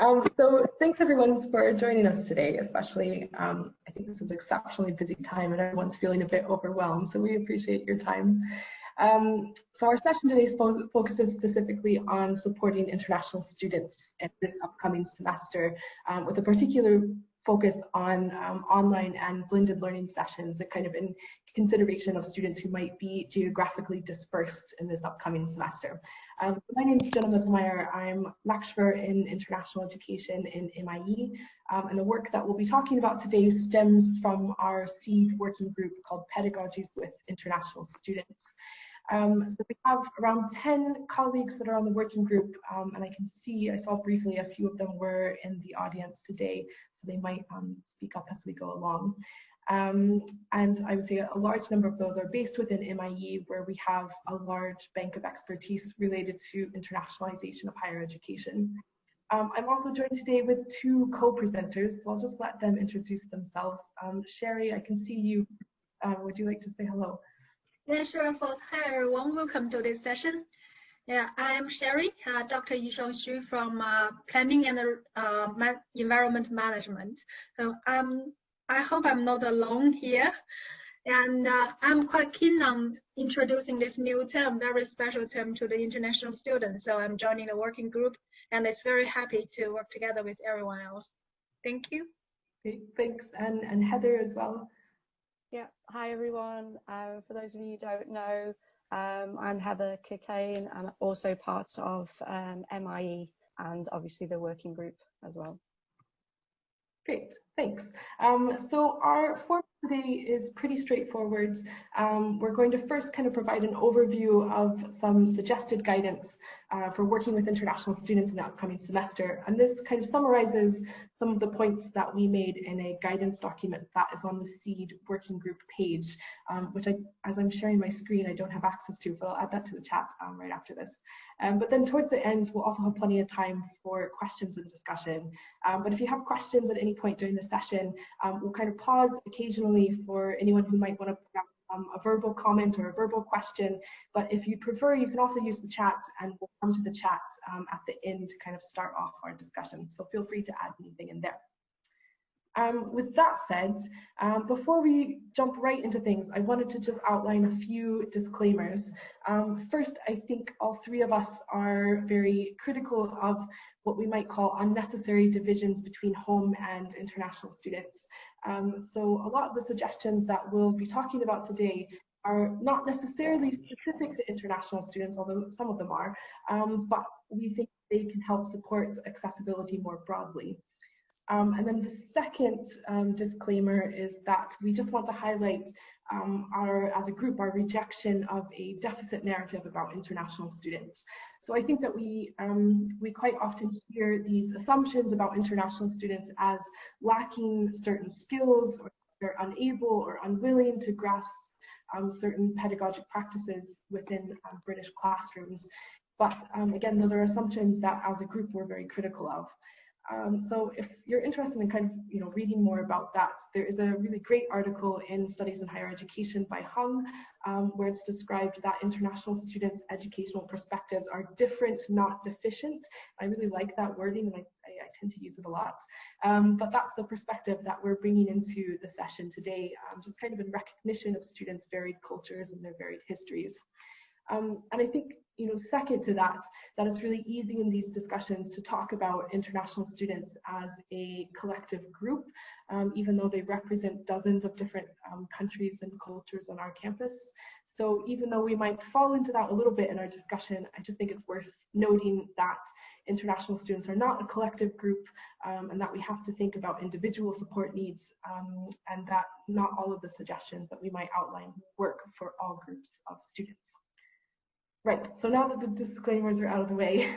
So thanks everyone for joining us today, especially I think this is an exceptionally busy time and everyone's feeling a bit overwhelmed, so we appreciate your time. So our session today focuses specifically on supporting international students in this upcoming semester, with a particular focus on online and blended learning sessions, and kind of in consideration of students who might be geographically dispersed in this upcoming semester. My name is Jenna Mittelmeier. I'm lecturer in international education in MIE, and the work that we'll be talking about today stems from our seed working group called Pedagogies with International Students. So we have around 10 colleagues that are on the working group, and I saw briefly a few of them were in the audience today, so they might speak up as we go along. And I would say a large number of those are based within MIE, where we have a large bank of expertise related to internationalization of higher education. I'm also joined today with two co-presenters, so I'll just let them introduce themselves. Sherry, I can see you. Would you like to say hello? Yeah, sure, of course. Hi, everyone. Welcome to this session. Yeah, I am Sherry, Dr. Yishong Xu from Planning and Environment Management. So I hope I'm not alone here. And I'm quite keen on introducing this new term, very special term to the international students. So I'm joining the working group, and it's very happy to work together with everyone else. Thank you. Great, thanks. And Heather as well. Yeah, hi everyone. For those of you who don't know, I'm Heather Cockayne and also part of MIE and obviously the working group as well. Great, thanks. So our format today is pretty straightforward. We're going to first kind of provide an overview of some suggested guidance for working with international students in the upcoming semester. And this kind of summarizes some of the points that we made in a guidance document that is on the SEED working group page, which as I'm sharing my screen, I don't have access to, but I'll add that to the chat right after this. But then towards the end, we'll also have plenty of time for questions and discussion. But if you have questions at any point during the session, we'll kind of pause occasionally for anyone who might want to put up a verbal comment or a verbal question. But if you prefer, you can also use the chat, and we'll come to the chat at the end to kind of start off our discussion. So feel free to add anything in there. With that said, before we jump right into things, I wanted to just outline a few disclaimers. First, I think all three of us are very critical of what we might call unnecessary divisions between home and international students. So a lot of the suggestions that we'll be talking about today are not necessarily specific to international students, although some of them are, but we think they can help support accessibility more broadly. And then the second disclaimer is that we just want to highlight as a group, our rejection of a deficit narrative about international students. So I think that we quite often hear these assumptions about international students as lacking certain skills, or they're unable or unwilling to grasp certain pedagogic practices within British classrooms. But again, those are assumptions that as a group we're very critical of. So if you're interested in kind of reading more about that, there is a really great article in Studies in Higher Education by Hung, where it's described that international students' educational perspectives are different, not deficient. I really like that wording, and I tend to use it a lot. But that's the perspective that we're bringing into the session today, just kind of in recognition of students' varied cultures and their varied histories. And I think, second to that it's really easy in these discussions to talk about international students as a collective group, even though they represent dozens of different countries and cultures on our campus. So even though we might fall into that a little bit in our discussion, I just think it's worth noting that international students are not a collective group, and that we have to think about individual support needs, and that not all of the suggestions that we might outline work for all groups of students. Right, so now that the disclaimers are out of the way,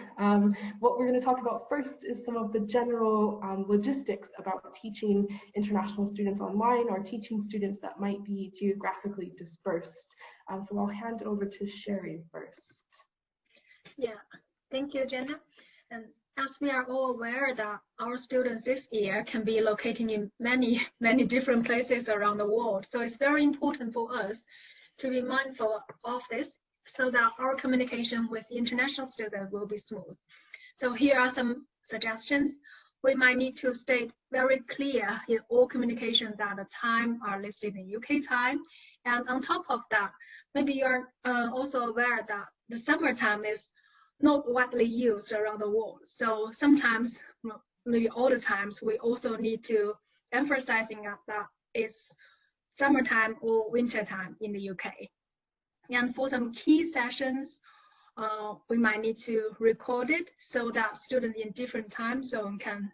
what we're going to talk about first is some of the general logistics about teaching international students online, or teaching students that might be geographically dispersed. So I'll hand over to Sherry first. Yeah, thank you, Jenna. And as we are all aware that our students this year can be located in many different places around the world, so it's very important for us to be mindful of this, so that our communication with international students will be smooth. So here are some suggestions. We might need to state very clear in all communication that the time are listed in UK time. And on top of that, maybe you're also aware that the summertime is not widely used around the world. So sometimes, maybe all the times, we also need to emphasizing that it's summertime or wintertime in the UK. And for some key sessions, we might need to record it so that students in different time zones can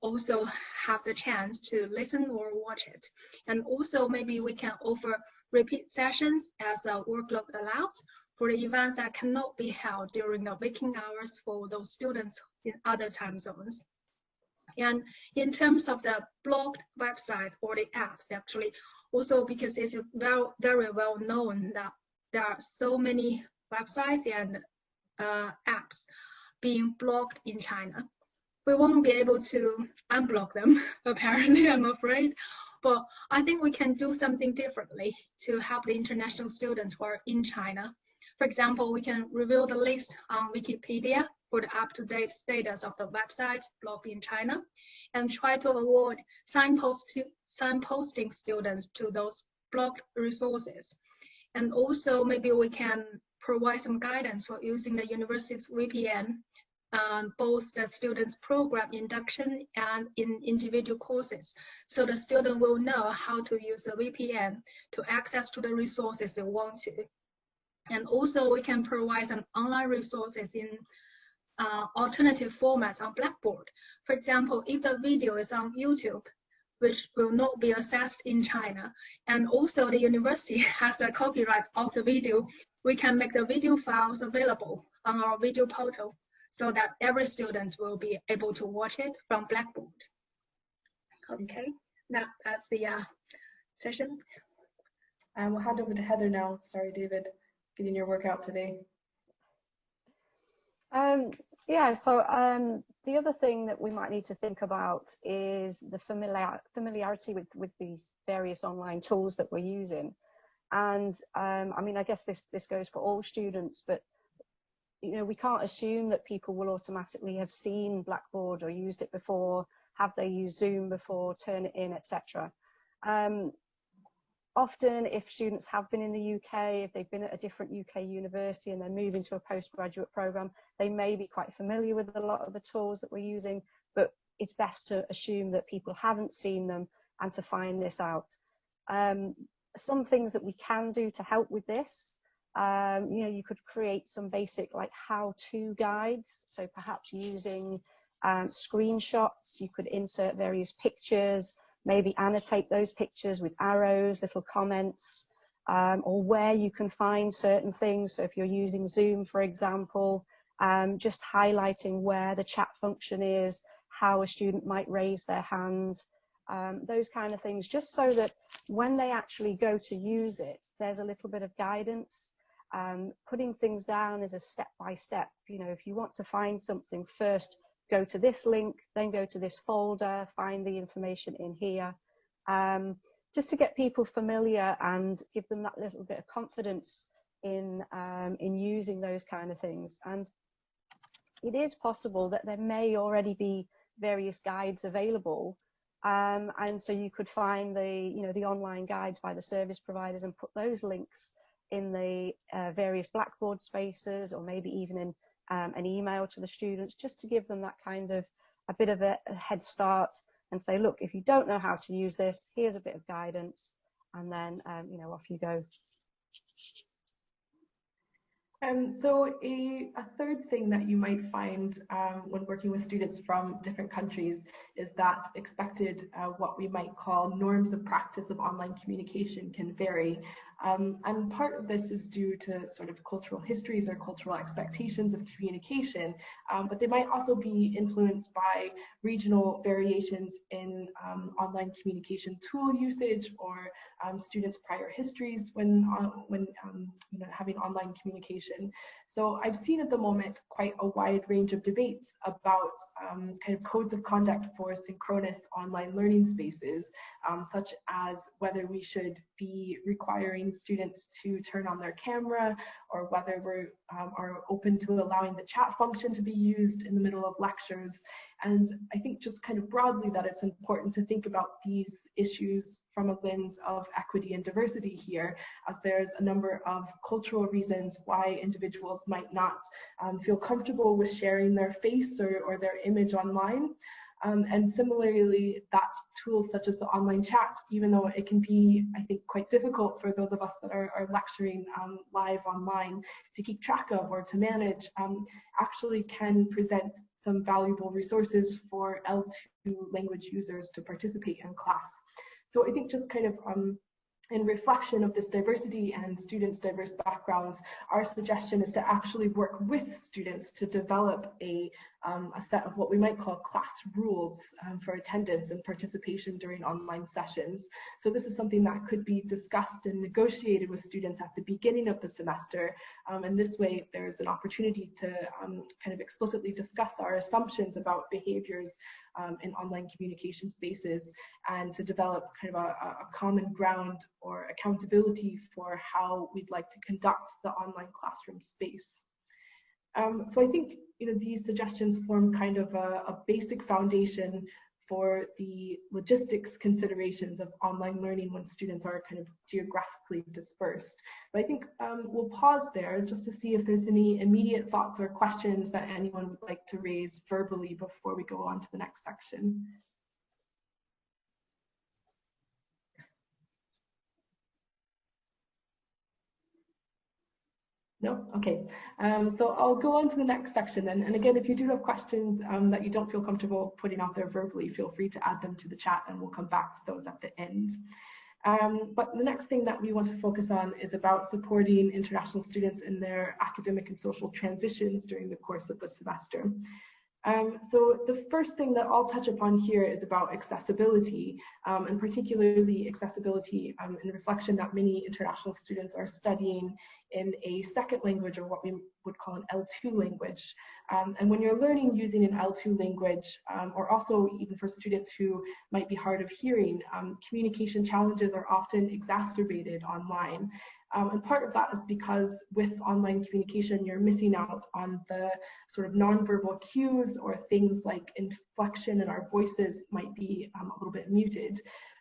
also have the chance to listen or watch it. And also maybe we can offer repeat sessions as the workload allows for the events that cannot be held during the working hours for those students in other time zones. And in terms of the blocked websites or the apps, actually, also because it's very, very well known that there are so many websites and apps being blocked in China. We won't be able to unblock them, apparently, I'm afraid. But I think we can do something differently to help the international students who are in China. For example, we can reveal the list on Wikipedia for the up-to-date status of the websites blocked in China and try to avoid signposting students to those blocked resources. And also maybe we can provide some guidance for using the university's VPN, both the students' program induction and in individual courses. So the student will know how to use a VPN to access to the resources they want to. And also we can provide some online resources in alternative formats on Blackboard. For example, if the video is on YouTube, which will not be accessed in China, and also the university has the copyright of the video, we can make the video files available on our video portal so that every student will be able to watch it from Blackboard. Okay, that's the session. We'll hand over to Heather now. Sorry, David, getting your work out today. Yeah, so the other thing that we might need to think about is the familiarity with these various online tools that we're using. And I mean, I guess this goes for all students, but you know, we can't assume that people will automatically have seen Blackboard or used it before, have they used Zoom before, turn it in, etc. Often, if students have been in the UK, if they've been at a different UK university and they're moving to a postgraduate program, they may be quite familiar with a lot of the tools that we're using, but it's best to assume that people haven't seen them and to find this out. Some things that we can do to help with this, you know, you could create some basic like how-to guides. So perhaps using screenshots, you could insert various pictures, maybe annotate those pictures with arrows, little comments, or where you can find certain things. So if you're using Zoom, for example, just highlighting where the chat function is, how a student might raise their hand, those kind of things, just so that when they actually go to use it, there's a little bit of guidance. Putting things down is a step-by-step. You know, if you want to find something first, go to this link, then go to this folder, find the information in here, just to get people familiar and give them that little bit of confidence in using those kind of things. And it is possible that there may already be various guides available, and so you could find the online guides by the service providers and put those links in the various Blackboard spaces, or maybe even in an email to the students, just to give them that kind of a bit of a head start and say, look, if you don't know how to use this, here's a bit of guidance, and then you know, off you go. So a third thing that you might find when working with students from different countries is that expected, what we might call norms of practice of online communication can vary. And part of this is due to sort of cultural histories or cultural expectations of communication, but they might also be influenced by regional variations in online communication tool usage, or students' prior histories when you know, having online communication. So I've seen at the moment quite a wide range of debates about kind of codes of conduct for synchronous online learning spaces, such as whether we should be requiring encouraging students to turn on their camera, or whether we are open to allowing the chat function to be used in the middle of lectures. And I think just kind of broadly that it's important to think about these issues from a lens of equity and diversity here, as there's a number of cultural reasons why individuals might not feel comfortable with sharing their face or their image online. And similarly, that tools such as the online chat, even though it can be, I think, quite difficult for those of us that are lecturing live online to keep track of or to manage, actually can present some valuable resources for L2 language users to participate in class. So I think just kind of in reflection of this diversity and students' diverse backgrounds, our suggestion is to actually work with students to develop a set of what we might call class rules for attendance and participation during online sessions. So this is something that could be discussed and negotiated with students at the beginning of the semester. And this way, there's an opportunity to kind of explicitly discuss our assumptions about behaviors in online communication spaces, and to develop kind of a common ground or accountability for how we'd like to conduct the online classroom space. So I think these suggestions form kind of a basic foundation for the logistics considerations of online learning when students are kind of geographically dispersed. But I think we'll pause there just to see if there's any immediate thoughts or questions that anyone would like to raise verbally before we go on to the next section. No? Okay. So I'll go on to the next section then. And again, if you do have questions that you don't feel comfortable putting out there verbally, feel free to add them to the chat and we'll come back to those at the end. But the next thing that we want to focus on is about supporting international students in their academic and social transitions during the course of the semester. So the first thing that I'll touch upon here is about accessibility, and particularly accessibility in reflection that many international students are studying in a second language, or what we would call an L2 language. And when you're learning using an L2 language, or also even for students who might be hard of hearing, communication challenges are often exacerbated online. And part of that is because with online communication, you're missing out on the sort of nonverbal cues, or things like inflection in our voices might be a little bit muted.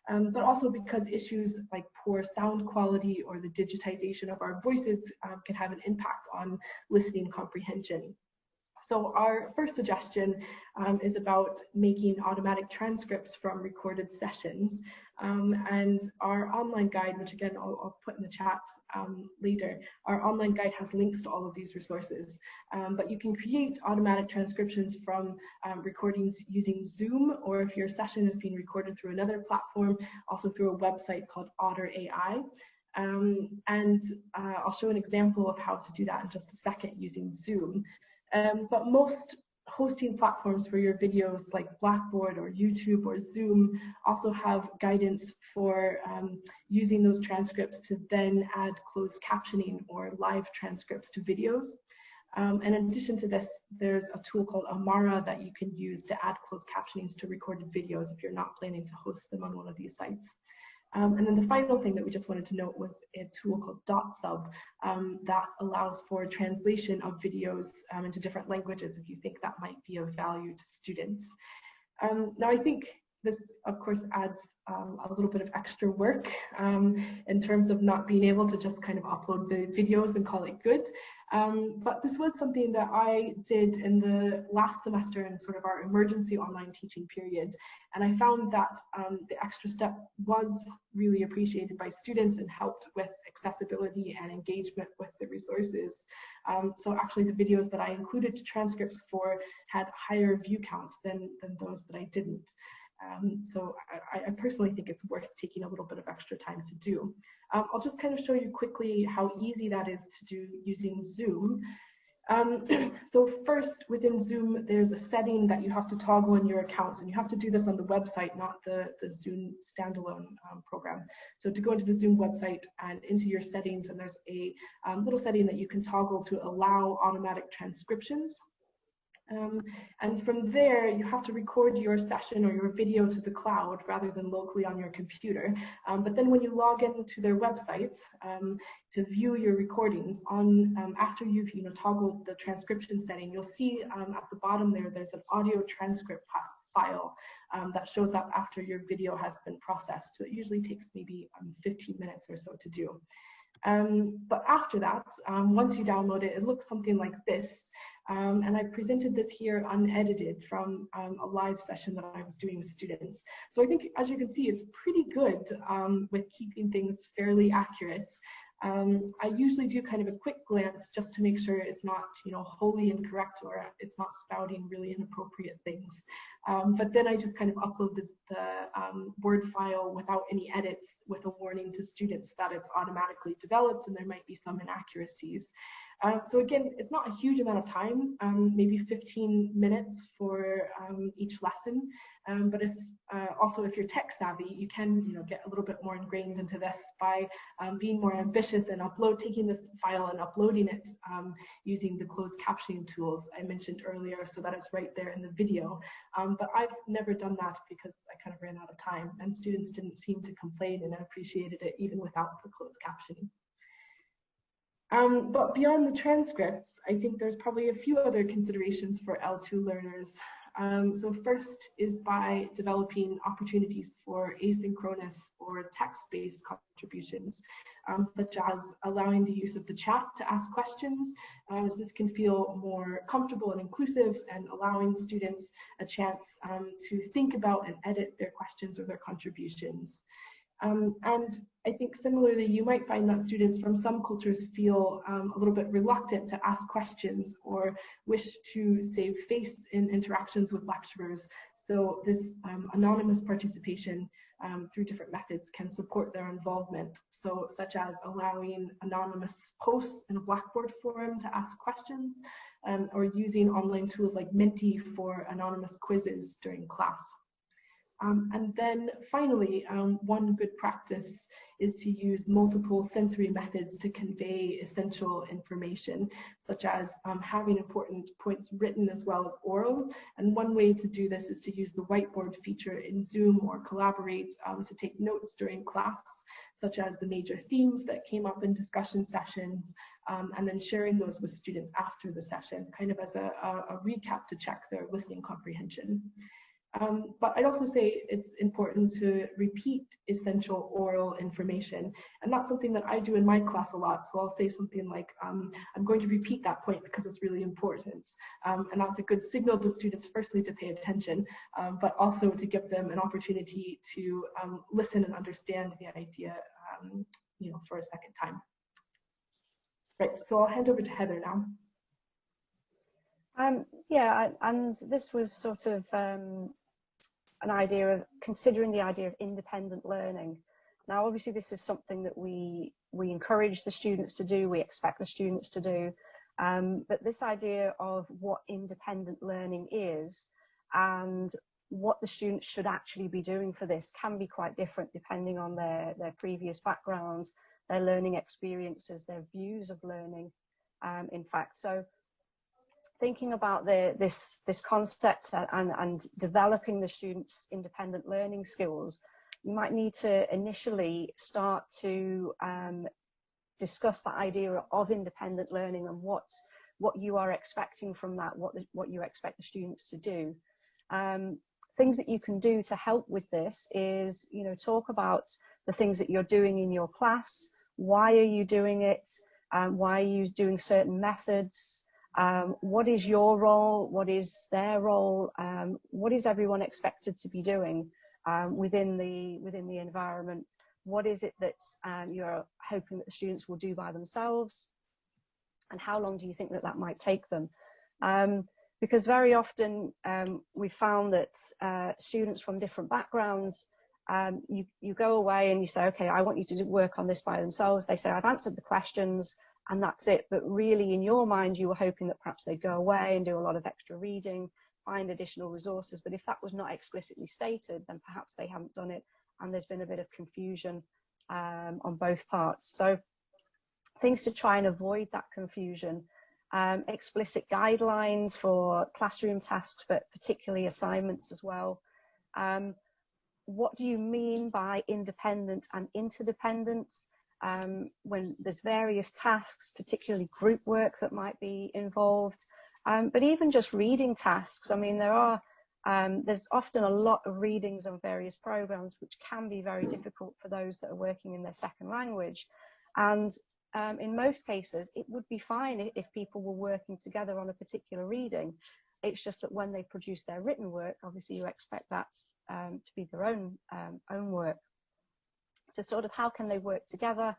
But also because issues like poor sound quality or the digitization of our voices can have an impact on listening comprehension. So our first suggestion is about making automatic transcripts from recorded sessions. And our online guide, which again I'll put in the chat later, our online guide has links to all of these resources. But you can create automatic transcriptions from recordings using Zoom, or if your session is being recorded through another platform, also through a website called Otter AI. And I'll show an example of how to do that in just a second using Zoom. But most hosting platforms for your videos like Blackboard or YouTube or Zoom also have guidance for using those transcripts to then add closed captioning or live transcripts to videos. And in addition to this, there's a tool called Amara that you can use to add closed captionings to recorded videos if you're not planning to host them on one of these sites. And then the final thing that we just wanted to note was a tool called DotSub that allows for translation of videos into different languages if you think that might be of value to students. Now, I think this, of course, adds a little bit of extra work in terms of not being able to just kind of upload the videos and call it good. But this was something that I did in the last semester in sort of our emergency online teaching period. And I found that the extra step was really appreciated by students and helped with accessibility and engagement with the resources. So actually the videos that I included transcripts for had higher view count than those that I didn't. So I personally think it's worth taking a little bit of extra time to do. I'll just kind of show you quickly how easy that is to do using Zoom. So first, within Zoom, there's a setting that you have to toggle in your account, and you have to do this on the website, not the Zoom standalone program. So to go into the Zoom website and into your settings, and there's a little setting that you can toggle to allow automatic transcriptions. And from there, you have to record your session or your video to the cloud rather than locally on your computer. But then when you log into their website to view your recordings, after you've toggled the transcription setting, you'll see at the bottom there's an audio transcript file that shows up after your video has been processed. So it usually takes maybe 15 minutes or so to do. But after that, once you download it, it looks something like this. And I presented this here unedited from a live session that I was doing with students. So I think, as you can see, it's pretty good with keeping things fairly accurate. I usually do kind of a quick glance just to make sure it's not, wholly incorrect or it's not spouting really inappropriate things. But then I just kind of upload the Word file without any edits, with a warning to students that it's automatically developed and there might be some inaccuracies. So again, it's not a huge amount of time, maybe 15 minutes for each lesson. But also if you're tech savvy, you can get a little bit more ingrained into this by being more ambitious and taking this file and uploading it using the closed captioning tools I mentioned earlier, so that it's right there in the video. But I've never done that because I kind of ran out of time, and students didn't seem to complain and appreciated it even without the closed captioning. But beyond the transcripts, I think there's probably a few other considerations for L2 learners. So first is by developing opportunities for asynchronous or text-based contributions, such as allowing the use of the chat to ask questions, as this can feel more comfortable and inclusive, and allowing students a chance to think about and edit their questions or their contributions. And I think similarly, you might find that students from some cultures feel a little bit reluctant to ask questions or wish to save face in interactions with lecturers. So this anonymous participation through different methods can support their involvement. So such as allowing anonymous posts in a Blackboard forum to ask questions, or using online tools like Menti for anonymous quizzes during class. And then finally, one good practice is to use multiple sensory methods to convey essential information, such as having important points written as well as oral. And one way to do this is to use the whiteboard feature in Zoom or Collaborate to take notes during class, such as the major themes that came up in discussion sessions, and then sharing those with students after the session, kind of as a recap to check their listening comprehension. But I'd also say it's important to repeat essential oral information. And that's something that I do in my class a lot. So I'll say something like, I'm going to repeat that point because it's really important. And that's a good signal to students, firstly, to pay attention, but also to give them an opportunity to listen and understand the idea, for a second time. Right, so I'll hand over to Heather now. Yeah, and this was sort of an idea of considering the idea of independent learning. Now, obviously, this is something that we encourage the students to do, we expect the students to do, but this idea of what independent learning is and what the students should actually be doing for this can be quite different depending on their previous backgrounds, their learning experiences, their views of learning, in fact. So thinking about this concept and developing the students' independent learning skills, you might need to initially start to discuss the idea of independent learning and what you are expecting from that, what you expect the students to do. Things that you can do to help with this is, talk about the things that you're doing in your class. Why are you doing it? Why are you doing certain methods? What is your role? What is their role? What is everyone expected to be doing within the environment? What is it that you're hoping that the students will do by themselves? And how long do you think that might take them? Because very often we found that students from different backgrounds, you go away and you say, okay, I want you to work on this by themselves. They say, I've answered the questions, and that's it. But really, in your mind, you were hoping that perhaps they'd go away and do a lot of extra reading, find additional resources. But if that was not explicitly stated, then perhaps they haven't done it, and there's been a bit of confusion on both parts. So things to try and avoid that confusion explicit guidelines for classroom tasks, but particularly assignments as well. What do you mean by independent and interdependent? When there's various tasks, particularly group work that might be involved, but even just reading tasks. I mean, there's often a lot of readings on various programs, which can be very difficult for those that are working in their second language. And in most cases, it would be fine if people were working together on a particular reading. It's just that when they produce their written work, obviously you expect that to be their own work. So sort of how can they work together,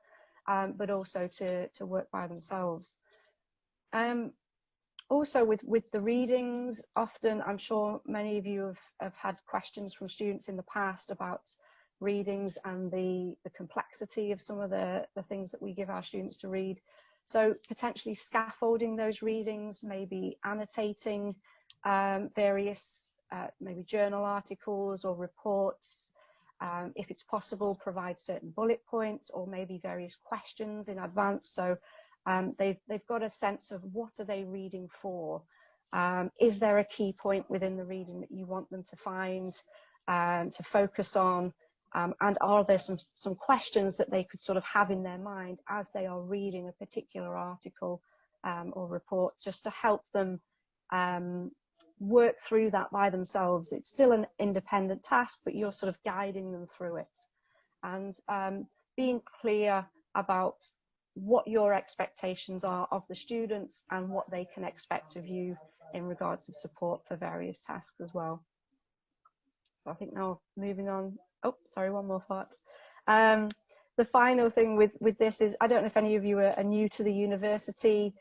but also to work by themselves. Also with the readings, often I'm sure many of you have had questions from students in the past about readings and the complexity of some of the things that we give our students to read. So potentially scaffolding those readings, maybe annotating various maybe journal articles or reports. If it's possible, provide certain bullet points or maybe various questions in advance. So they've got a sense of what are they reading for. Is there a key point within the reading that you want them to find, to focus on? And are there some questions that they could sort of have in their mind as they are reading a particular article or report, just to help them work through that by themselves. It's still an independent task, but you're sort of guiding them through it. And being clear about what your expectations are of the students and what they can expect of you in regards of support for various tasks as well. So I think now moving on. Oh, sorry, one more part. The final thing with this is, I don't know if any of you are new to the university,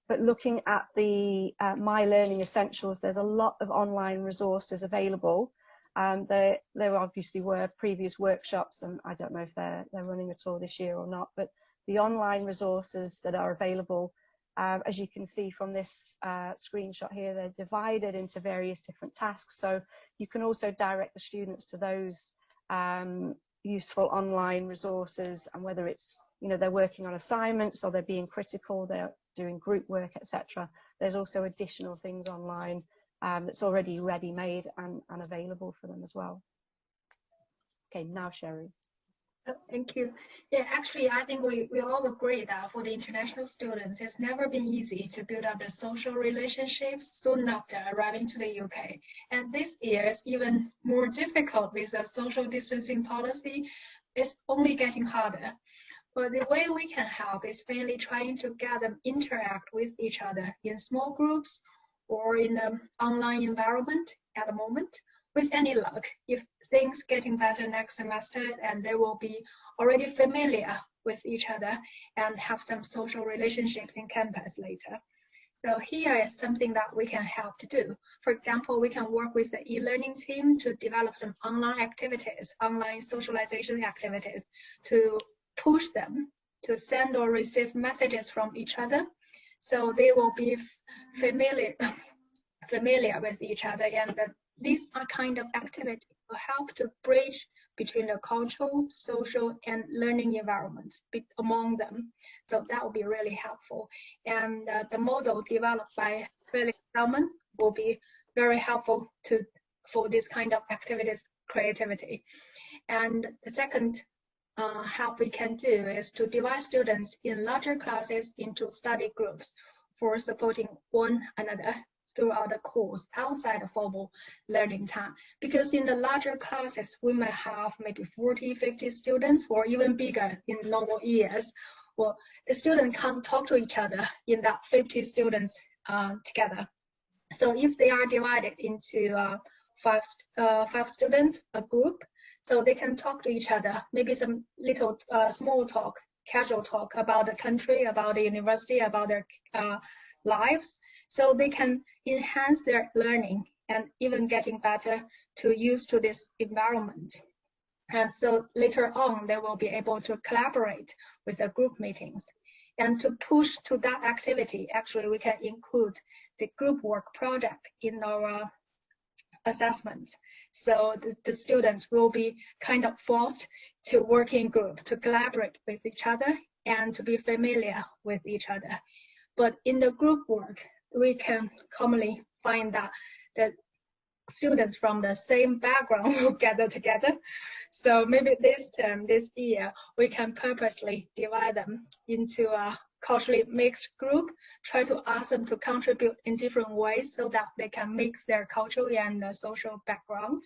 but looking at the My Learning Essentials, there's a lot of online resources available. There obviously were previous workshops, and I don't know if they're running at all this year or not, but the online resources that are available, as you can see from this screenshot here, they're divided into various different tasks. So you can also direct the students to those useful online resources, and whether it's, you know, they're working on assignments or they're being critical, they're doing group work, etc. There's also additional things online that's already ready-made and available for them as well. Okay, now Sherry. Thank you. Yeah, actually, I think we all agree that for the international students, it's never been easy to build up the social relationships soon after arriving to the UK. And this year is even more difficult with the social distancing policy. It's only getting harder. But the way we can help is mainly trying to get them interact with each other in small groups or in an online environment at the moment. With any luck, if things getting better next semester, and they will be already familiar with each other and have some social relationships in campus later. So here is something that we can help to do. For example, we can work with the e-learning team to develop some online activities, online socialization activities, to push them to send or receive messages from each other. So they will be familiar with each other, and these are kind of activities will help to bridge between the cultural, social, and learning environments among them. So that will be really helpful. And the model developed by Felix Salmon will be very helpful for this kind of activities creativity. And the second help we can do is to divide students in larger classes into study groups for supporting one another throughout the course outside of formal learning time. Because in the larger classes, we might have maybe 40, 50 students or even bigger in normal years. Well, the students can't talk to each other in that 50 students together. So if they are divided into five students, a group, so they can talk to each other, maybe some little small talk, casual talk about the country, about the university, about their lives. So they can enhance their learning and even getting better to use to this environment. And so later on, they will be able to collaborate with the group meetings. And to push to that activity, actually, we can include the group work project in our assessment. So the students will be kind of forced to work in group, to collaborate with each other and to be familiar with each other. But in the group work, we can commonly find that the students from the same background will gather together. So maybe this term, this year, we can purposely divide them into a culturally mixed group, try to ask them to contribute in different ways so that they can mix their cultural and social background.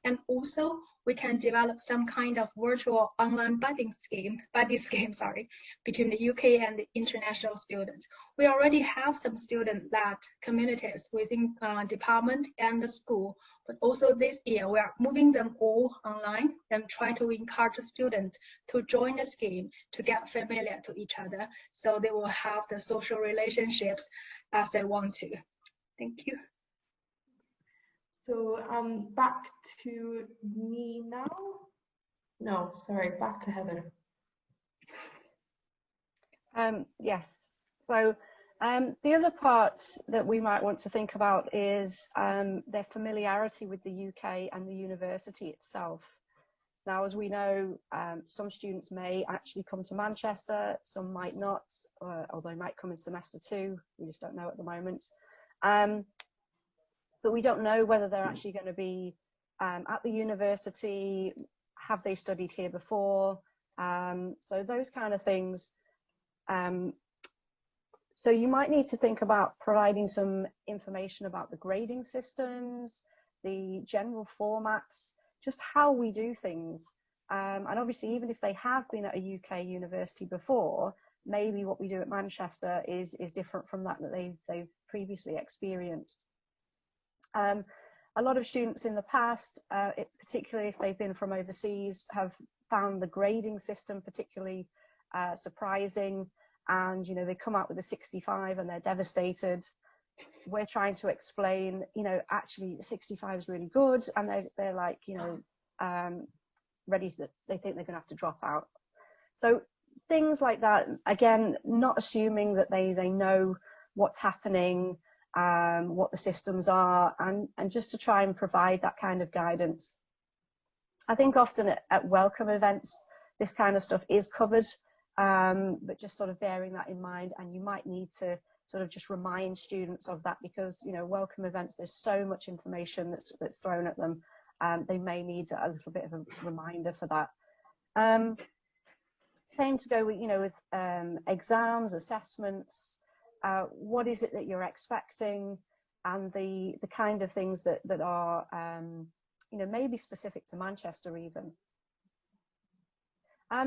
And also, we can develop some kind of virtual online buddy scheme, between the UK and the international students. We already have some student-led communities within department and the school, but also this year we are moving them all online and try to encourage the students to join the scheme to get familiar to each other, so they will have the social relationships as they want to. Thank you. So back to me now. No, sorry, back to Heather. Yes. So the other part that we might want to think about is their familiarity with the UK and the university itself. Now, as we know, some students may actually come to Manchester, some might not, although they might come in semester 2, we just don't know at the moment. But we don't know whether they're actually going to be at the university, have they studied here before, so those kind of things. So you might need to think about providing some information about the grading systems, the general formats, just how we do things. And obviously, even if they have been at a UK university before, maybe what we do at Manchester is different from that they've previously experienced. A lot of students in the past, particularly if they've been from overseas, have found the grading system particularly surprising, and you know, they come out with a 65 and they're devastated. We're trying to explain, you know, actually 65 is really good, and they're like, you know, ready to, they think they're gonna have to drop out. So things like that, again, not assuming that they know what's happening, what the systems are, and just to try and provide that kind of guidance. I think often at welcome events, this kind of stuff is covered, but just sort of bearing that in mind, and you might need to sort of just remind students of that, because, you know, welcome events, there's so much information that's thrown at them. They may need a little bit of a reminder for that. Same to go with, you know, with exams, assessments. What is it that you're expecting, and the kind of things that are, you know, maybe specific to Manchester even.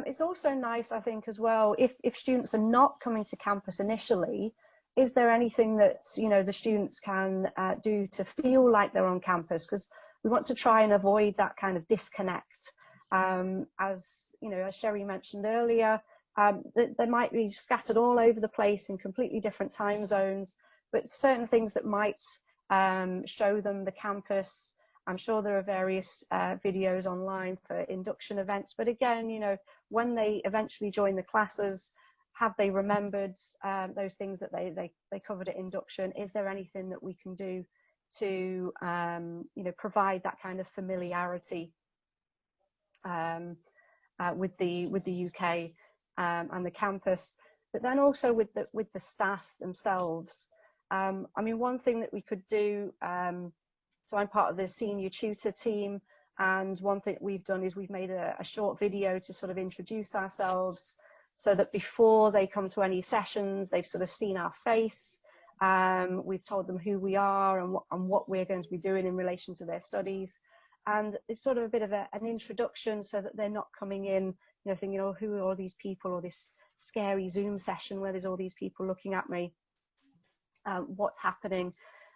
It's also nice, I think, as well, if students are not coming to campus initially, is there anything that, you know, the students can do to feel like they're on campus? Because we want to try and avoid that kind of disconnect. As you know, as Sherry mentioned earlier, they might be scattered all over the place in completely different time zones, but certain things that might show them the campus. I'm sure there are various videos online for induction events, but again, you know, when they eventually join the classes, have they remembered those things that they covered at induction? Is there anything that we can do to you know, provide that kind of familiarity with the UK and the campus, but then also with the staff themselves? I mean, one thing that we could do, so I'm part of the senior tutor team, and one thing we've done is we've made a short video to sort of introduce ourselves, so that before they come to any sessions, they've sort of seen our face. We've told them who we are and what we're going to be doing in relation to their studies. And it's sort of a bit of an introduction, so that they're not coming in, you know, thinking, oh, who are all these people, or this scary Zoom session where there's all these people looking at me. What's happening?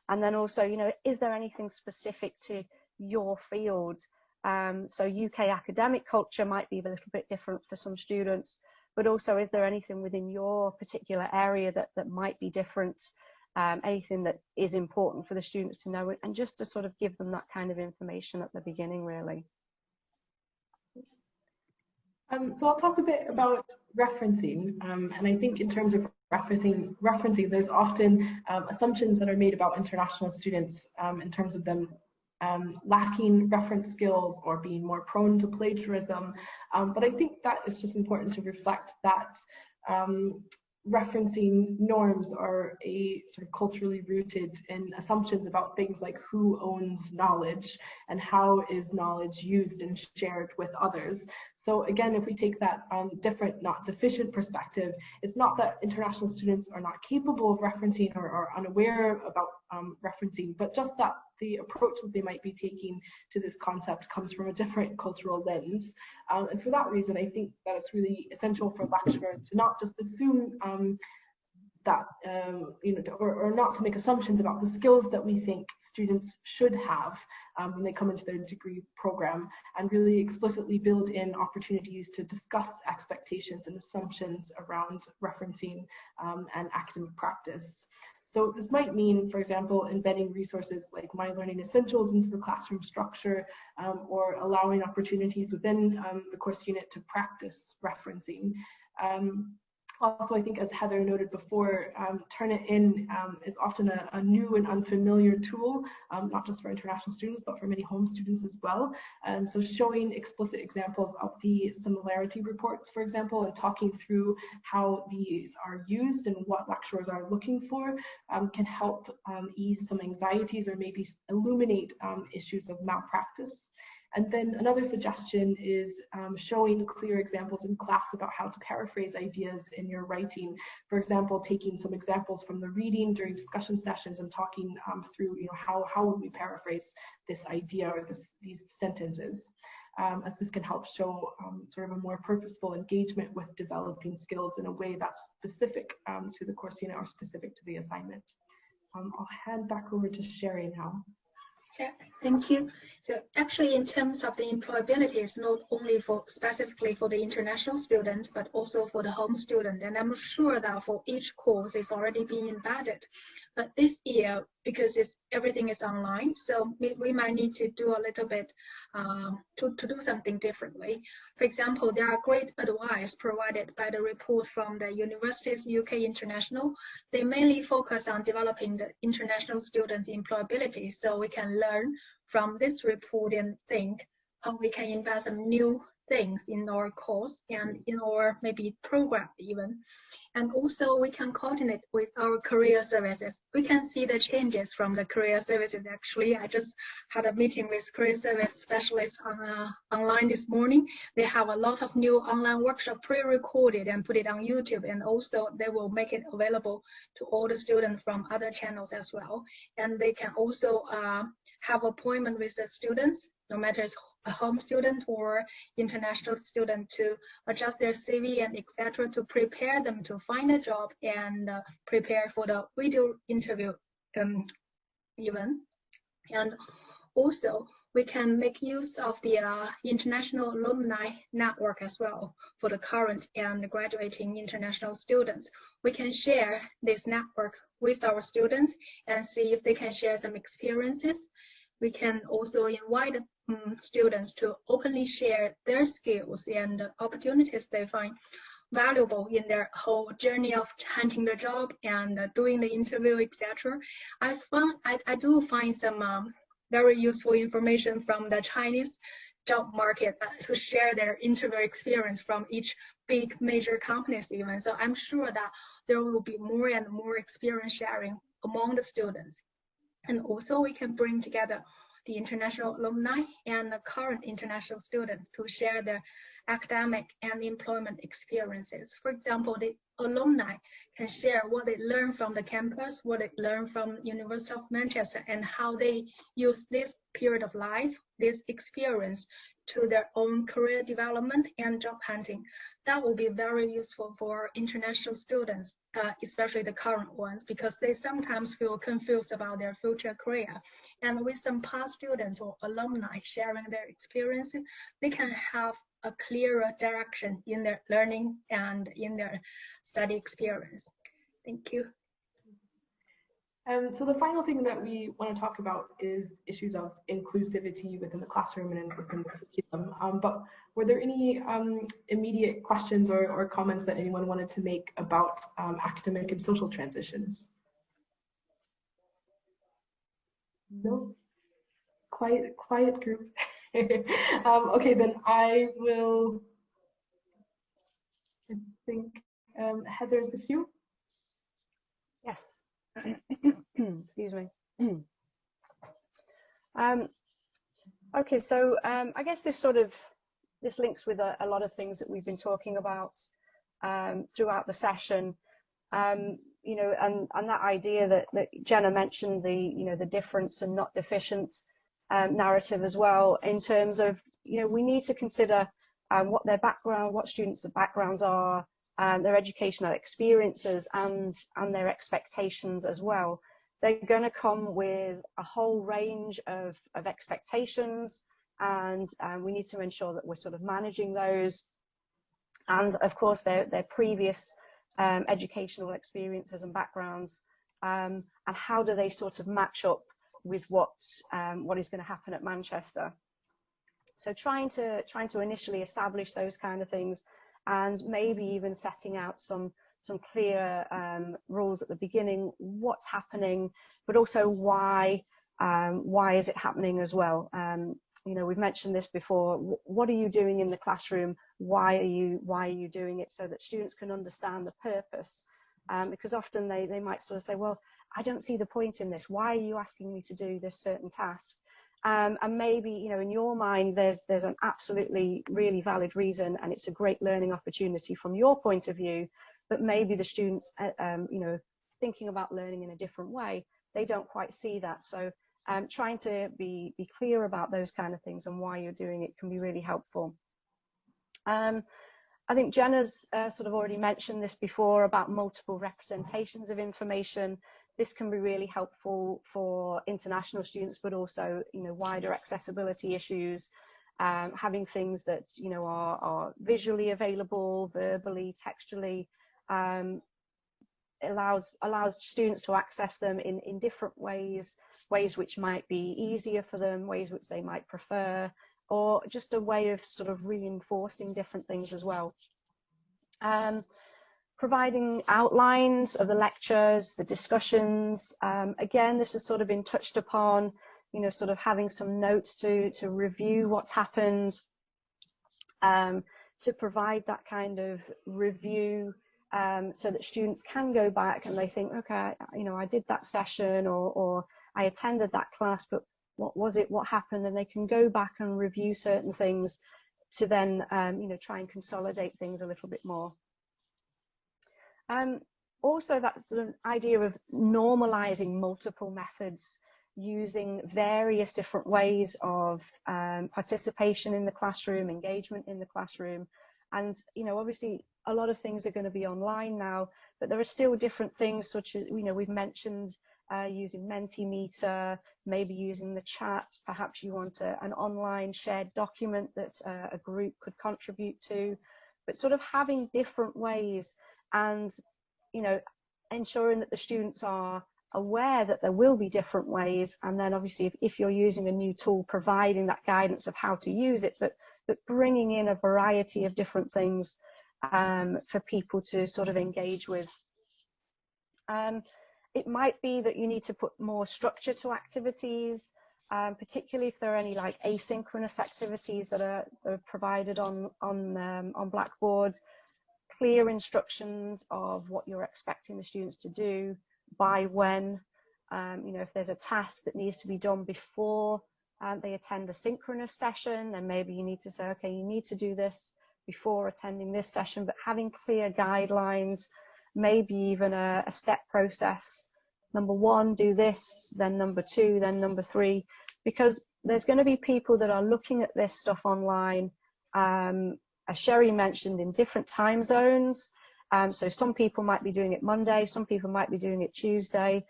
And then also, you know, is there anything specific to your field? So UK academic culture might be a little bit different for some students, but also, is there anything within your particular area that might be different? Anything that is important for the students to know, and just to sort of give them that kind of information at the beginning, really. So I'll talk a bit about referencing, and I think in terms of referencing, there's often assumptions that are made about international students in terms of them lacking reference skills or being more prone to plagiarism, but I think that is just important to reflect that referencing norms are a sort of culturally rooted in assumptions about things like who owns knowledge and how is knowledge used and shared with others. So again, if we take that different, not deficient perspective, it's not that international students are not capable of referencing or are unaware about referencing, but just that the approach that they might be taking to this concept comes from a different cultural lens. And for that reason, I think that it's really essential for lecturers to not just assume that, or not to make assumptions about the skills that we think students should have when they come into their degree program, and really explicitly build in opportunities to discuss expectations and assumptions around referencing and academic practice. So this might mean, for example, embedding resources like My Learning Essentials into the classroom structure, or allowing opportunities within the course unit to practice referencing. Also, I think, as Heather noted before, Turnitin is often a new and unfamiliar tool, not just for international students, but for many home students as well. And so showing explicit examples of the similarity reports, for example, and talking through how these are used and what lecturers are looking for can help ease some anxieties or maybe illuminate issues of malpractice. And then another suggestion is showing clear examples in class about how to paraphrase ideas in your writing. For example, taking some examples from the reading during discussion sessions and talking through, how would we paraphrase this idea or these sentences, as this can help show sort of a more purposeful engagement with developing skills in a way that's specific to the course unit or specific to the assignment. I'll hand back over to Sherry now. Yeah, thank you. So actually, in terms of the employability, it's not only specifically for the international students, but also for the home student. And I'm sure that for each course, it's already being embedded. But this year, because everything is online, so we might need to do a little bit to do something differently. For example, there are great advice provided by the report from the Universities UK International. They mainly focus on developing the international students' employability, so we can learn from this report and think how we can embed some new things in our course and in our maybe program even. And also we can coordinate with our career services. We can see the changes from the career services. Actually, I just had a meeting with career service specialists online this morning. They have a lot of new online workshop pre-recorded and put it on YouTube, and also they will make it available to all the students from other channels as well. And they can also have appointment with the students, no matter it's a home student or international student, to adjust their CV and etc. to prepare them to find a job and prepare for the video interview even. And also we can make use of the international alumni network as well for the current and graduating international students. We can share this network with our students and see if they can share some experiences. We can also invite students to openly share their skills and opportunities they find valuable in their whole journey of hunting the job and doing the interview, etc. I do find some very useful information from the Chinese job market to share their interview experience from each big major companies even. So I'm sure that there will be more and more experience sharing among the students. And also we can bring together the international alumni and the current international students to share their academic and employment experiences. For example, the alumni can share what they learned from the campus, what they learned from University of Manchester, and how they use this period of life, this experience, to their own career development and job hunting. That will be very useful for international students, especially the current ones, because they sometimes feel confused about their future career. And with some past students or alumni sharing their experiences, they can have a clearer direction in their learning and in their study experience. Thank you. So the final thing that we want to talk about is issues of inclusivity within the classroom and within the curriculum. But were there any immediate questions or comments that anyone wanted to make about academic and social transitions? No? Quiet group. Okay, then I will, I think, Heather, is this you? Yes. Excuse me. Okay, so I guess this links with a lot of things that we've been talking about throughout the session. You know, and that idea that Jenna mentioned, the difference and not deficient narrative as well, in terms of, you know, we need to consider what their background, what students' backgrounds are, their educational experiences, and their expectations as well. They're going to come with a whole range of expectations, and we need to ensure that we're sort of managing those, and of course their previous educational experiences and backgrounds, and how do they sort of match up with what is going to happen at Manchester. So trying to initially establish those kind of things, and maybe even setting out some clear rules at the beginning, what's happening, but also why is it happening as well. You know, we've mentioned this before. What are you doing in the classroom? Why are you doing it? So that students can understand the purpose. Because often they might sort of say, well, I don't see the point in this. Why are you asking me to do this certain task? And maybe, you know, in your mind, there's an absolutely really valid reason, and it's a great learning opportunity from your point of view. But maybe the students, you know, thinking about learning in a different way, they don't quite see that. So trying to be clear about those kind of things and why you're doing it can be really helpful. I think Jenna's sort of already mentioned this before about multiple representations of information. This can be really helpful for international students, but also, you know, wider accessibility issues. Having things that, you know, are visually available, verbally, textually, allows students to access them in different ways which might be easier for them, ways which they might prefer, or just a way of sort of reinforcing different things as well. Providing outlines of the lectures, the discussions. Again, this has sort of been touched upon, you know, sort of having some notes to review what's happened, to provide that kind of review, so that students can go back and they think, okay, you know, I did that session, or I attended that class, but what was it, what happened? And they can go back and review certain things to then, you know, try and consolidate things a little bit more. Also, that sort of idea of normalizing multiple methods, using various different ways of participation in the classroom, engagement in the classroom. And, you know, obviously a lot of things are going to be online now, but there are still different things, such as, you know, we've mentioned using Mentimeter, maybe using the chat. Perhaps you want an online shared document that a group could contribute to, but sort of having different ways, and, you know, ensuring that the students are aware that there will be different ways. And then obviously if you're using a new tool, providing that guidance of how to use it, but bringing in a variety of different things for people to sort of engage with. It might be that you need to put more structure to activities, particularly if there are any like asynchronous activities that are provided on Blackboard. Clear instructions of what you're expecting the students to do, by when. You know, if there's a task that needs to be done before they attend a synchronous session, then maybe you need to say, okay, you need to do this before attending this session, but having clear guidelines, maybe even a step process. Number one, do this, then number two, then number three, because there's going to be people that are looking at this stuff online, as Sherry mentioned, in different time zones. So some people might be doing it Monday, some people might be doing it Tuesday,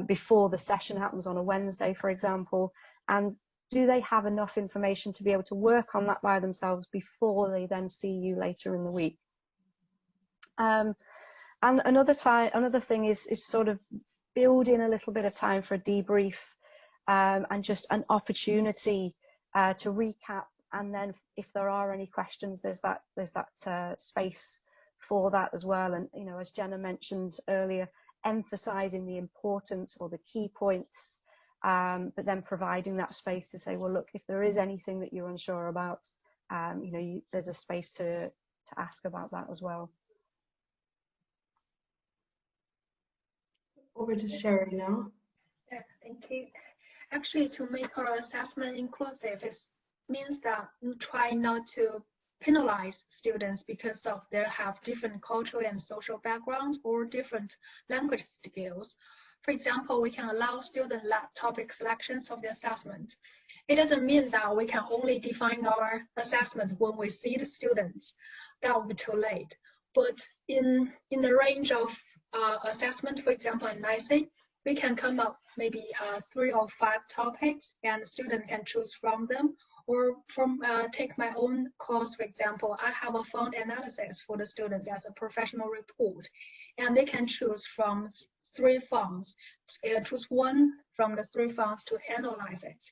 before the session happens on a Wednesday, for example. And do they have enough information to be able to work on that by themselves before they then see you later in the week? And another thing is sort of build in a little bit of time for a debrief, and just an opportunity to recap. And then if there are any questions, there's that space for that as well. And, you know, as Jenna mentioned earlier, emphasizing the importance or the key points, but then providing that space to say, well, look, if there is anything that you're unsure about, you know, there's a space to ask about that as well. Over to Sherry now. Yeah, thank you. Actually, to make our assessment inclusive, it means that we try not to penalize students because of they have different cultural and social backgrounds or different language skills. For example, we can allow student-led topic selections of the assessment. It doesn't mean that we can only define our assessment when we see the students. That would be too late. But in the range of assessment, for example, in NICE, we can come up maybe 3 or 5 topics, and the student can choose from them. Or from take my own course, for example, I have a font analysis for the students as a professional report, and they can choose from 3 fonts, choose one from the 3 fonts to analyze it.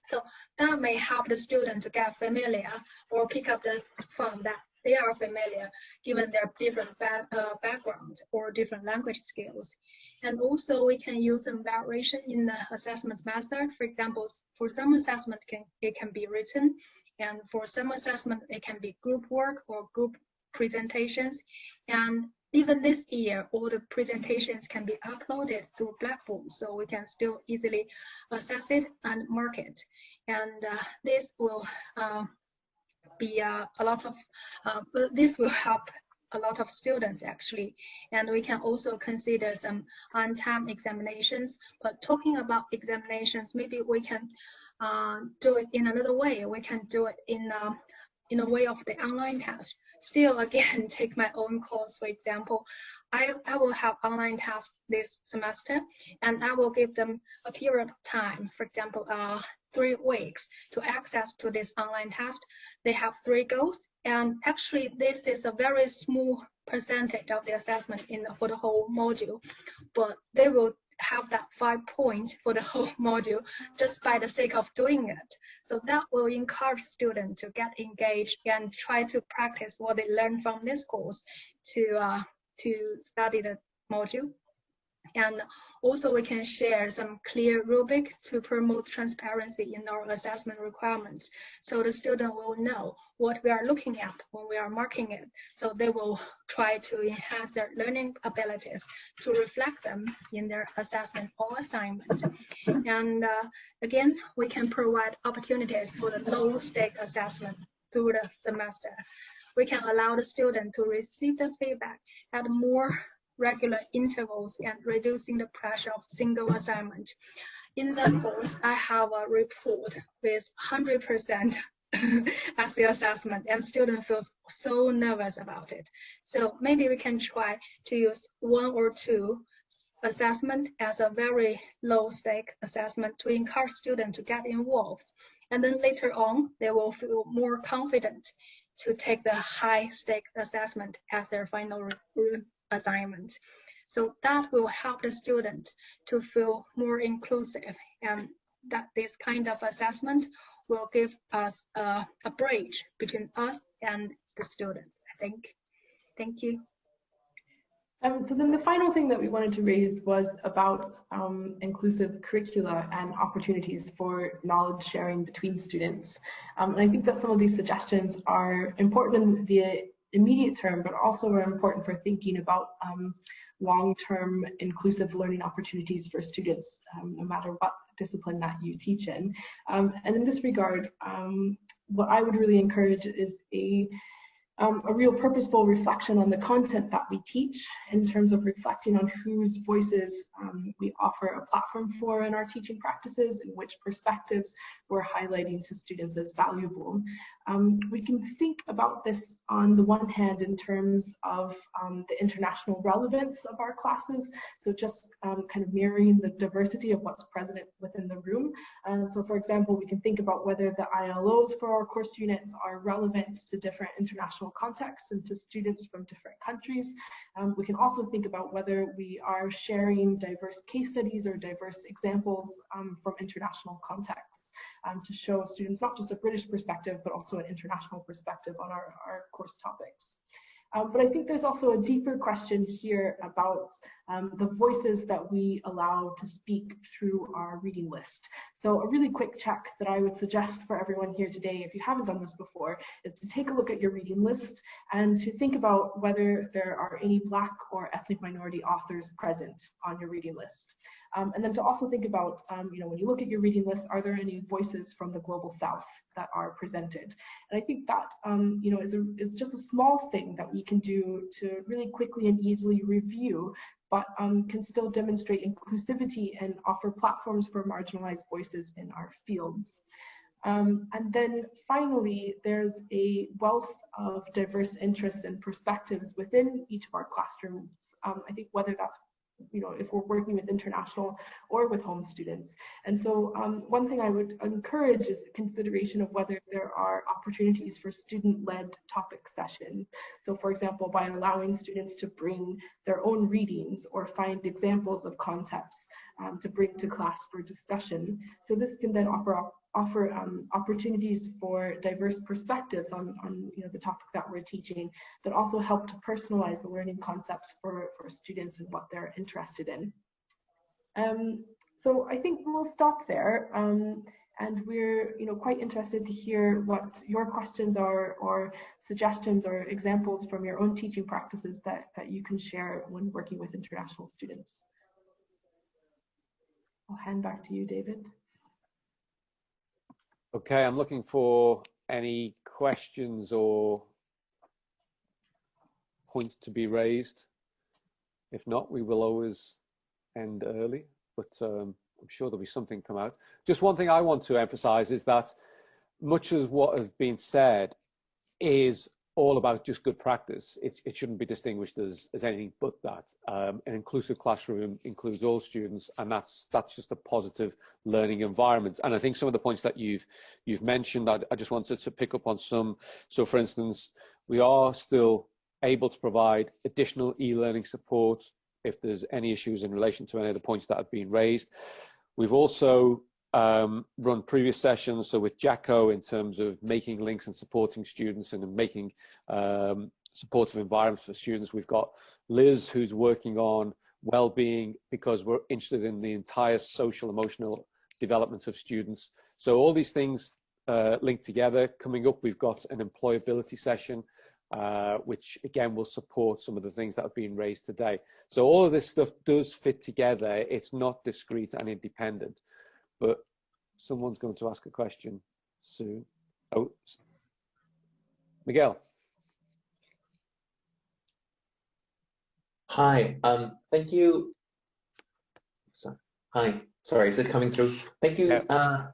So that may help the student to get familiar or pick up the font that they are familiar, given their different backgrounds or different language skills. And also we can use some variation in the assessment method. For example, for some assessment, it can be written, and for some assessment, it can be group work or group presentations. And even this year, all the presentations can be uploaded through Blackboard, so we can still easily assess it and mark it. And this will be a lot of, this will help a lot of students actually. And we can also consider some on-time examinations. But talking about examinations, maybe we can do it in another way. We can do it in a way of the online test. Still, again, take my own course, for example. I will have online tests this semester, and I will give them a period of time, for example, 3 weeks to access to this online test. They have 3 goals, and actually this is a very small percentage of the assessment for the whole module, but they will have that 5 points for the whole module just by the sake of doing it. So that will encourage students to get engaged and try to practice what they learn from this course to study the module. And also we can share some clear rubric to promote transparency in our assessment requirements. So the student will know what we are looking at when we are marking it. So they will try to enhance their learning abilities to reflect them in their assessment or assignment. And again, we can provide opportunities for the low-stake assessment through the semester. We can allow the student to receive the feedback at more regular intervals and reducing the pressure of single assignment. In the course, I have a report with 100% as the assessment, and student feels so nervous about it. So maybe we can try to use 1 or 2 assessment as a very low stake assessment to encourage students to get involved. And then later on, they will feel more confident to take the high stake assessment as their final assignment. So that will help the student to feel more inclusive, and that this kind of assessment will give us a bridge between us and the students, I think. Thank you. So then the final thing that we wanted to raise was about inclusive curricula and opportunities for knowledge sharing between students. And I think that some of these suggestions are important in the immediate term, but also are important for thinking about long-term inclusive learning opportunities for students, no matter what discipline that you teach in. And in this regard, what I would really encourage is a real purposeful reflection on the content that we teach, in terms of reflecting on whose voices we offer a platform for in our teaching practices, and which perspectives we're highlighting to students as valuable. We can think about this on the one hand in terms of the international relevance of our classes, so just kind of mirroring the diversity of what's present within the room. So for example, we can think about whether the ILOs for our course units are relevant to different international contexts and to students from different countries. We can also think about whether we are sharing diverse case studies or diverse examples from international contexts to show students not just a British perspective, but also an international perspective on our course topics. But I think there's also a deeper question here about the voices that we allow to speak through our reading list. So a really quick check that I would suggest for everyone here today, if you haven't done this before, is to take a look at your reading list and to think about whether there are any Black or ethnic minority authors present on your reading list. And then to also think about, when you look at your reading list, are there any voices from the Global South that are presented? And I think that, is just a small thing that we can do to really quickly and easily review, but can still demonstrate inclusivity and offer platforms for marginalized voices in our fields. And then finally, there's a wealth of diverse interests and perspectives within each of our classrooms. I think whether that's if we're working with international or with home students. And so one thing I would encourage is consideration of whether there are opportunities for student-led topic sessions. So for example, by allowing students to bring their own readings or find examples of concepts to bring to class for discussion. So this can then offer opportunities for diverse perspectives on the topic that we're teaching, that also help to personalize the learning concepts for students and what they're interested in. So I think we'll stop there, and we're quite interested to hear what your questions are, or suggestions or examples from your own teaching practices that you can share when working with international students. I'll hand back to you, David. Okay, I'm looking for any questions or points to be raised. If not, we will always end early, but I'm sure there'll be something come out. Just one thing I want to emphasize is that much of what has been said is all about just good practice. It shouldn't be distinguished as anything but that. An inclusive classroom includes all students, and that's just a positive learning environment. And I think some of the points that you've mentioned, I just wanted to pick up on some. So for instance, we are still able to provide additional e-learning support if there's any issues in relation to any of the points that have been raised. We've also run previous sessions, so with Jacko, in terms of making links and supporting students and making supportive environments for students. We've got Liz, who's working on well-being, because we're interested in the entire social emotional development of students. So all these things linked together. Coming up, we've got an employability session, which again will support some of the things that have been raised today. So all of this stuff does fit together. It's not discrete and independent. But someone's going to ask a question soon. Oh, Miguel. Hi, thank you. Hi, sorry, is it coming through? Thank you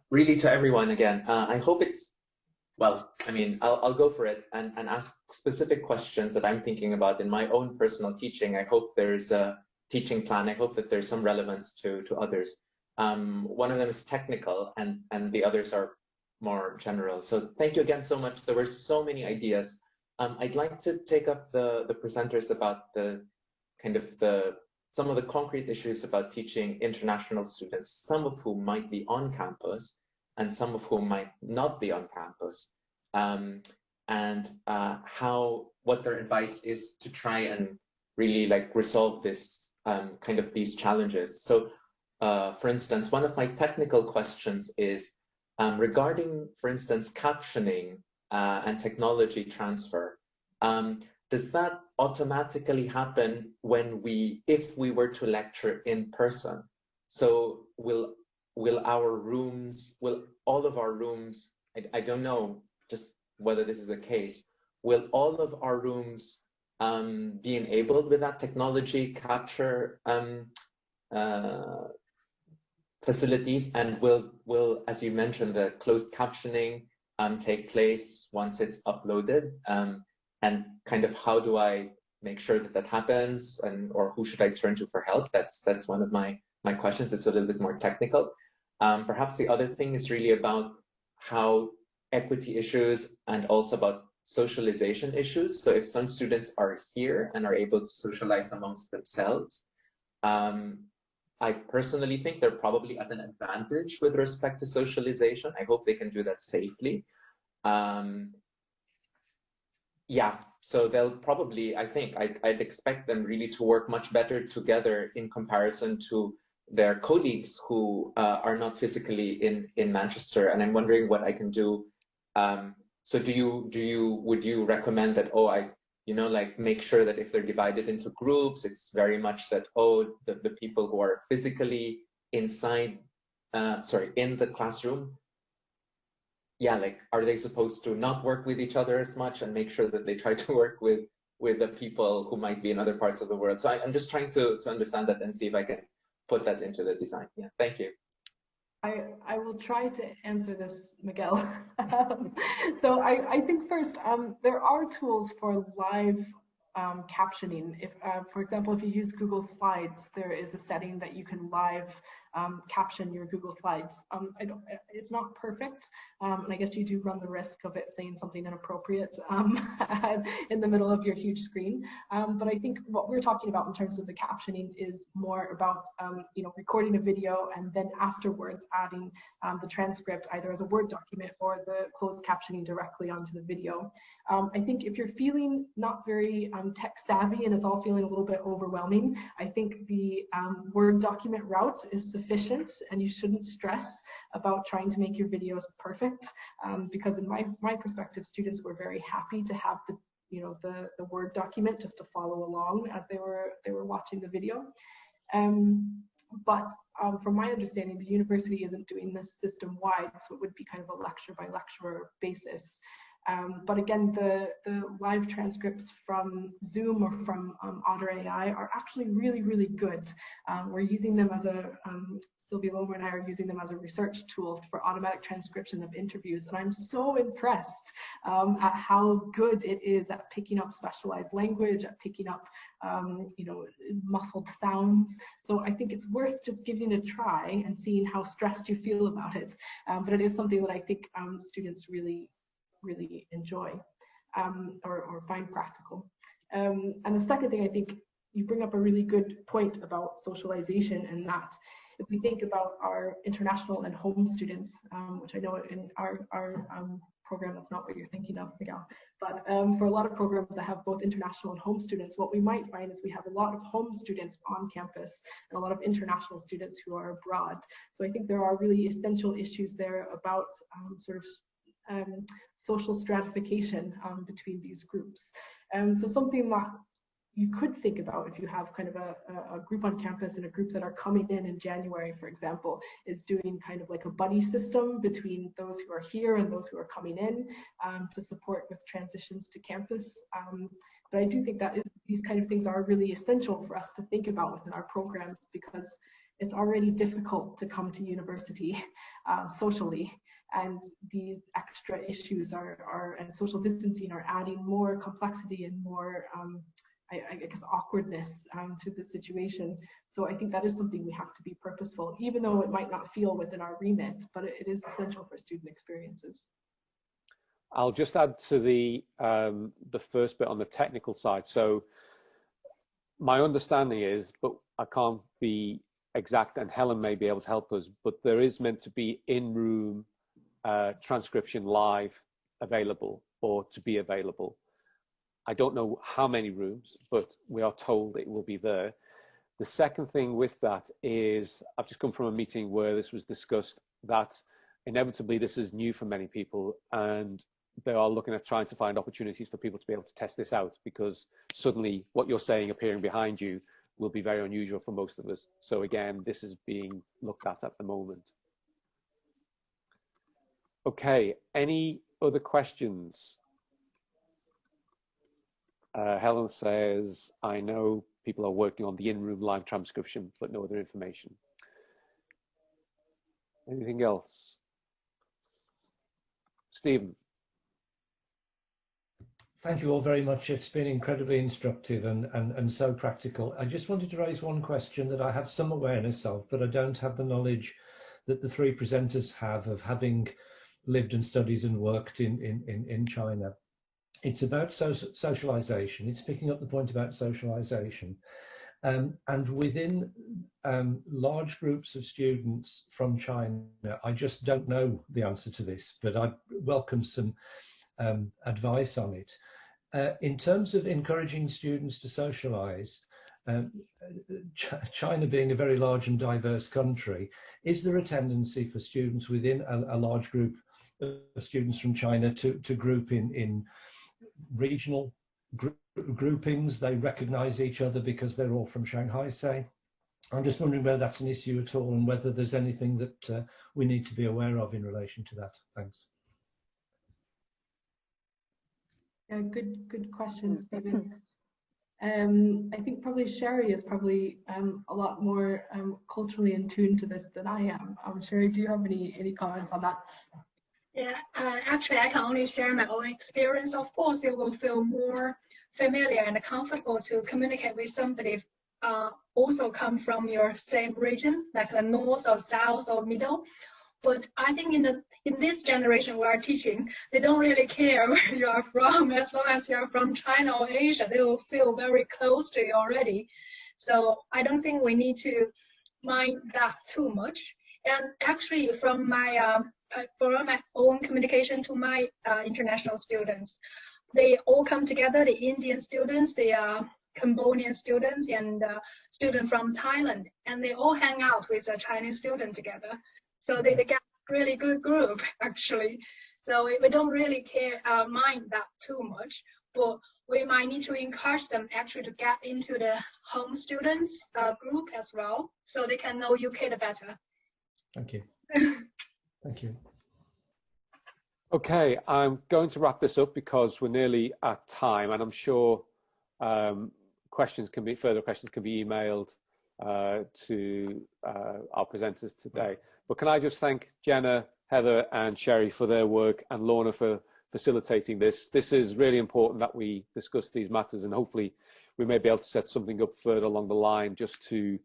really to everyone again. I hope it's, well, I mean, I'll go for it and ask specific questions that I'm thinking about in my own personal teaching. I hope there's a teaching plan. I hope that there's some relevance to others. One of them is technical, and the others are more general. So thank you again so much. There were so many ideas. I'd like to take up the presenters about some of the concrete issues about teaching international students, some of whom might be on campus and some of whom might not be on campus, and what their advice is to try and really resolve this these challenges. So for instance, one of my technical questions is regarding, for instance, captioning and technology transfer. Does that automatically happen if we were to lecture in person? So will all of our rooms, I don't know just whether this is the case, will all of our rooms be enabled with that technology capture facilities, and will, as you mentioned, the closed captioning take place once it's uploaded? And how do I make sure that happens, or who should I turn to for help? That's one of my questions. It's a little bit more technical. Perhaps the other thing is really about how equity issues and also about socialization issues. So if some students are here and are able to socialize amongst themselves, I personally think they're probably at an advantage with respect to socialization. I hope they can do that safely. Yeah, so they'll probably, I think, I'd expect them really to work much better together in comparison to their colleagues who are not physically in Manchester. And I'm wondering what I can do. So would you recommend that, oh, like make sure that if they're divided into groups, it's very much that, oh, the people who are physically inside, in the classroom, yeah, like, are they supposed to not work with each other as much and make sure that they try to work with the people who might be in other parts of the world? So I'm just trying to understand that and see if I can put that into the design. Yeah, thank you. I will try to answer this, Miguel. So I think first, there are tools for live captioning. If, for example, if you use Google Slides, there is a setting that you can live caption your Google Slides. It's not perfect, and I guess you do run the risk of it saying something inappropriate in the middle of your huge screen. But I think what we're talking about in terms of the captioning is more about recording a video and then afterwards adding the transcript either as a Word document or the closed captioning directly onto the video. I think if you're feeling not very tech savvy and it's all feeling a little bit overwhelming, I think the Word document route is sufficient, and you shouldn't stress about trying to make your videos perfect, because in my perspective, students were very happy to have the Word document just to follow along as they were watching the video. But from my understanding, the university isn't doing this system-wide, so it would be kind of a lecture by lecturer basis. But again, the live transcripts from Zoom or from Otter AI are actually really, really good. We're using them as Sylvia Lomer and I are using them as a research tool for automatic transcription of interviews. And I'm so impressed at how good it is at picking up specialized language, at picking up muffled sounds. So I think it's worth just giving it a try and seeing how stressed you feel about it. But it is something that I think students really enjoy or find practical. And the second thing, I think you bring up a really good point about socialization, and that if we think about our international and home students, which I know in our program, that's not what you're thinking of, Miguel, but for a lot of programs that have both international and home students, what we might find is we have a lot of home students on campus and a lot of international students who are abroad. So I think there are really essential issues there about social stratification between these groups. So something that you could think about if you have kind of a group on campus and a group that are coming in January, for example, is doing kind of like a buddy system between those who are here and those who are coming in to support with transitions to campus. But I do think that these kind of things are really essential for us to think about within our programs, because it's already difficult to come to university socially. And these extra issues and social distancing are adding more complexity and more, I guess, awkwardness to the situation. So I think that is something we have to be purposeful, even though it might not feel within our remit, but it is essential for student experiences. I'll just add to the first bit on the technical side. So my understanding is, but I can't be exact, and Helen may be able to help us, but there is meant to be in-room transcription live available, or to be available. I don't know how many rooms, but we are told it will be there. The second thing with that is, I've just come from a meeting where this was discussed, that inevitably this is new for many people, and they are looking at trying to find opportunities for people to be able to test this out, because suddenly what you're saying appearing behind you will be very unusual for most of us. So again, this is being looked at the moment. Okay, any other questions? Helen says, I know people are working on the in-room live transcription, but no other information. Anything else? Stephen. Thank you all very much. It's been incredibly instructive and so practical. I just wanted to raise one question that I have some awareness of, but I don't have the knowledge that the three presenters have of having lived and studied and worked in China. It's about socialization. It's picking up the point about socialization. And within large groups of students from China, I just don't know the answer to this, but I welcome some advice on it. In terms of encouraging students to socialise, China being a very large and diverse country, is there a tendency for students within a large group of students from China to group in regional groupings? They recognise each other because they're all from Shanghai, say? I'm just wondering whether that's an issue at all and whether there's anything that we need to be aware of in relation to that. Thanks. Yeah, good question, Stephen. I think probably Sherry is probably a lot more culturally in tune to this than I am. Sherry, do you have any comments on that? Yeah, actually, I can only share my own experience. Of course, you will feel more familiar and comfortable to communicate with somebody also come from your same region, like the north or south or middle. But I think in this generation we are teaching, they don't really care where you are from. As long as you're from China or Asia, they will feel very close to you already. So I don't think we need to mind that too much. And actually, from my own communication to my international students, they all come together, the Indian students, the Cambodian students, and students from Thailand, and they all hang out with a Chinese student together. So they get a really good group, actually. So we don't really mind that too much, but we might need to encourage them actually to get into the home students group as well, so they can know UK better. Thank you. Thank you. Okay, I'm going to wrap this up because we're nearly at time, and I'm sure further questions can be emailed to our presenters today. But can I just thank Jenna, Heather and Sherry for their work, and Lorna for facilitating this. This is really important that we discuss these matters, and hopefully we may be able to set something up further along the line just to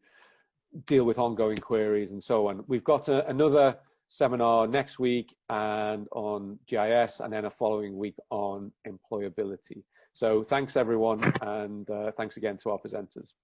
deal with ongoing queries and so on. We've got another seminar next week and on GIS, and then a following week on employability. So thanks everyone, and thanks again to our presenters.